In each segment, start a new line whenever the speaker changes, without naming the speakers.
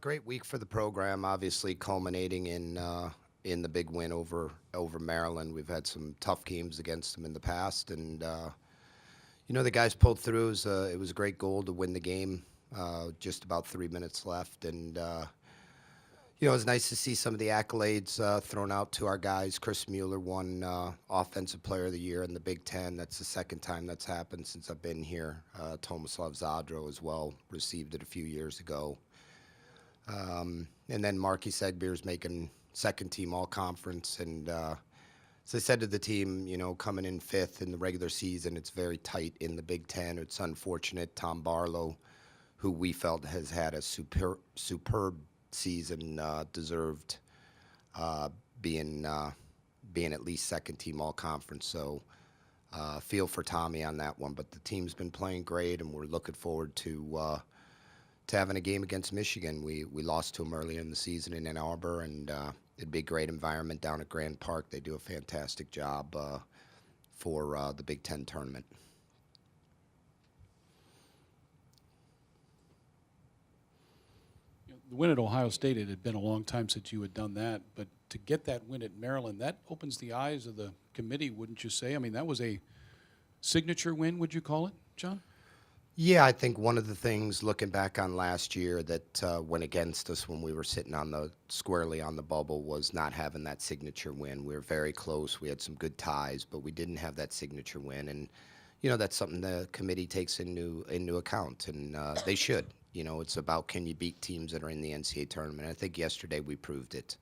Great week for the program, obviously culminating in the big win over Maryland. We've had some tough games against them in the past, and the guys pulled through. It was a great goal to win the game. Just about 3 minutes left, and it was nice to see some of the accolades thrown out to our guys. Chris Mueller won Offensive Player of the Year in the Big Ten. That's the second time that's happened since I've been here. Tomislav Zadro as well received it a few years ago. And then Marky Segbeer's making second team all conference. And as I said to the team, coming in fifth in the regular season, it's very tight in the Big Ten. It's unfortunate. Tom Barlow, who we felt has had a superb season, deserved being at least second team all conference. So feel for Tommy on that one. But the team's been playing great, and we're looking forward to having a game against Michigan. We lost to them earlier in the season in Ann Arbor, and it'd be a great environment down at Grand Park. They do a fantastic job for the Big Ten tournament.
The win at Ohio State, it had been a long time since you had done that, but to get that win at Maryland, that opens the eyes of the committee, wouldn't you say? I mean, that was a signature win, would you call it, John?
Yeah, I think one of the things looking back on last year that went against us when we were sitting squarely on the bubble was not having that signature win. We were very close. We had some good ties, but we didn't have that signature win, and that's something the committee takes into account, and they should. It's about, can you beat teams that are in the NCAA tournament? I think yesterday we proved it.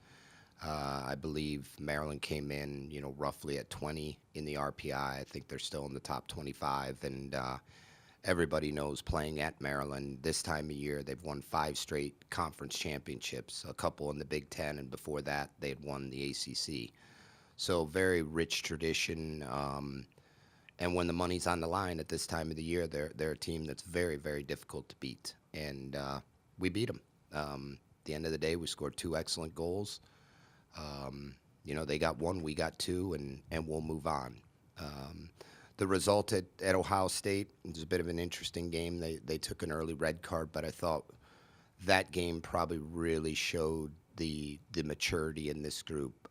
I believe Maryland came in, roughly at 20 in the RPI. I think they're still in the top 25, and everybody knows playing at Maryland this time of year, they've won 5 straight conference championships, a couple in the Big Ten, and before that they had won the ACC. So very rich tradition. And when the money's on the line at this time of the year, they're a team that's very, very difficult to beat. And we beat them. At the end of the day, we scored 2 excellent goals. They got 1, we got 2, and we'll move on. The result at Ohio State was a bit of an interesting game. They took an early red card, but I thought that game probably really showed the maturity in this group.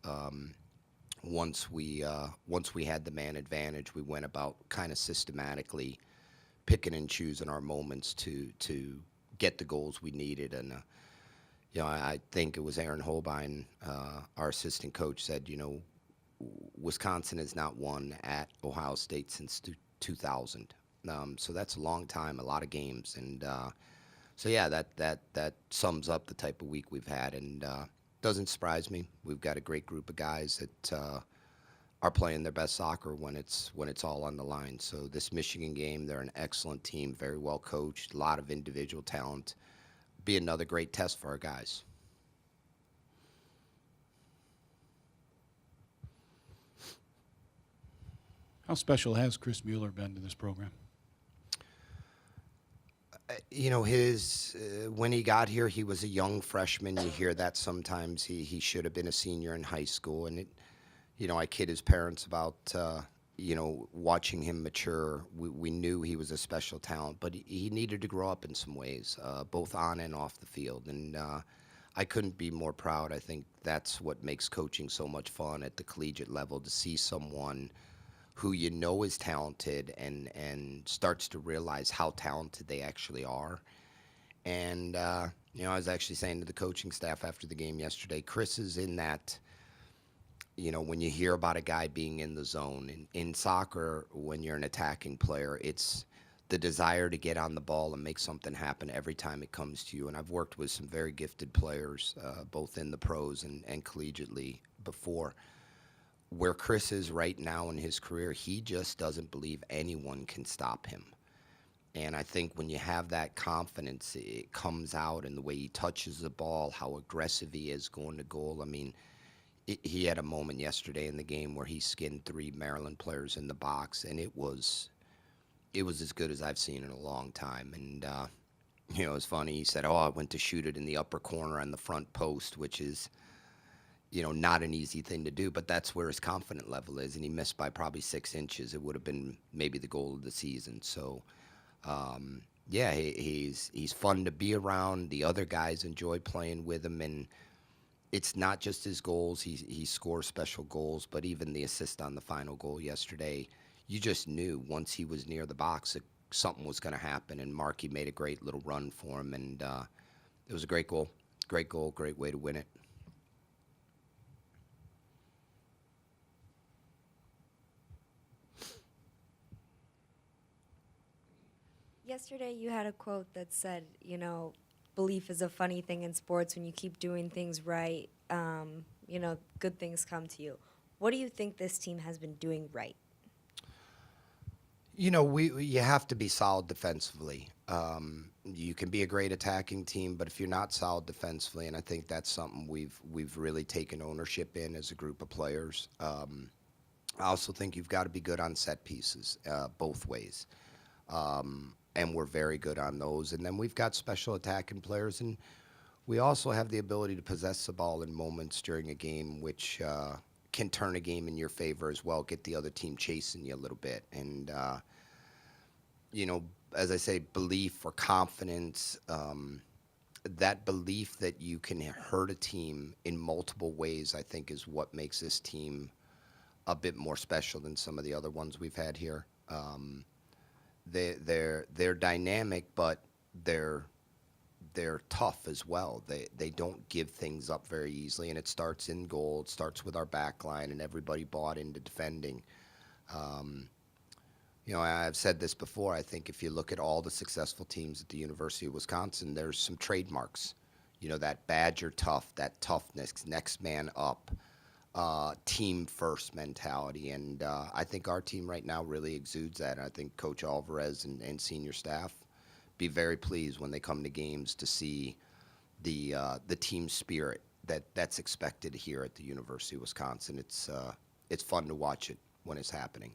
Once we had the man advantage, we went about kind of systematically picking and choosing our moments to get the goals we needed. And I think it was Aaron Holbein, our assistant coach, said, Wisconsin has not won at Ohio State since 2000. So that's a long time, a lot of games. And so, yeah, that sums up the type of week we've had. And doesn't surprise me. We've got a great group of guys that are playing their best soccer when it's all on the line. So this Michigan game, they're an excellent team, very well coached, a lot of individual talent. Be another great test for our guys.
How special has Chris Mueller been to this program?
When he got here, he was a young freshman. You hear that sometimes. He should have been a senior in high school, and I kid his parents about watching him mature. We knew he was a special talent, but he needed to grow up in some ways, both on and off the field. And I couldn't be more proud. I think that's what makes coaching so much fun at the collegiate level, to see someone who is talented and starts to realize how talented they actually are. And, I was actually saying to the coaching staff after the game yesterday, Chris is in that, when you hear about a guy being in the zone. In soccer, when you're an attacking player, it's the desire to get on the ball and make something happen every time it comes to you. And I've worked with some very gifted players, both in the pros and collegiately before. Where Chris is right now in his career, he just doesn't believe anyone can stop him. And I think when you have that confidence, it comes out in the way he touches the ball, how aggressive he is going to goal. I mean, he had a moment yesterday in the game where he skinned 3 Maryland players in the box, and it was as good as I've seen in a long time. And, it was funny. He said, I went to shoot it in the upper corner on the front post, which is, not an easy thing to do, but that's where his confidence level is, and he missed by probably 6 inches. It would have been maybe the goal of the season. So Yeah, he's fun to be around. The other guys enjoy playing with him, and it's not just his goals. He scores special goals, but even the assist on the final goal yesterday, you just knew once he was near the box that something was going to happen. And Markey made a great little run for him, and it was a great goal. Great goal, great way to win it.
Yesterday, you had a quote that said, belief is a funny thing in sports. When you keep doing things right, good things come to you. What do you think this team has been doing right?
You have to be solid defensively. You can be a great attacking team, but if you're not solid defensively, and I think that's something we've really taken ownership in as a group of players. I also think you've got to be good on set pieces, both ways. And we're very good on those. And then we've got special attacking players, and we also have the ability to possess the ball in moments during a game, which can turn a game in your favor as well, get the other team chasing you a little bit. And, as I say, belief or confidence, that belief that you can hurt a team in multiple ways, I think, is what makes this team a bit more special than some of the other ones we've had here. They're dynamic, but they're tough as well. They don't give things up very easily, and it starts in goal. It starts with our back line, and everybody bought into defending. I've said this before. I think if you look at all the successful teams at the University of Wisconsin, there's some trademarks. That Badger tough, that toughness, next man up, team first mentality. And I think our team right now really exudes that. I think Coach Alvarez and senior staff be very pleased when they come to games to see the team spirit that's expected here at the University of Wisconsin. It's fun to watch it when it's happening.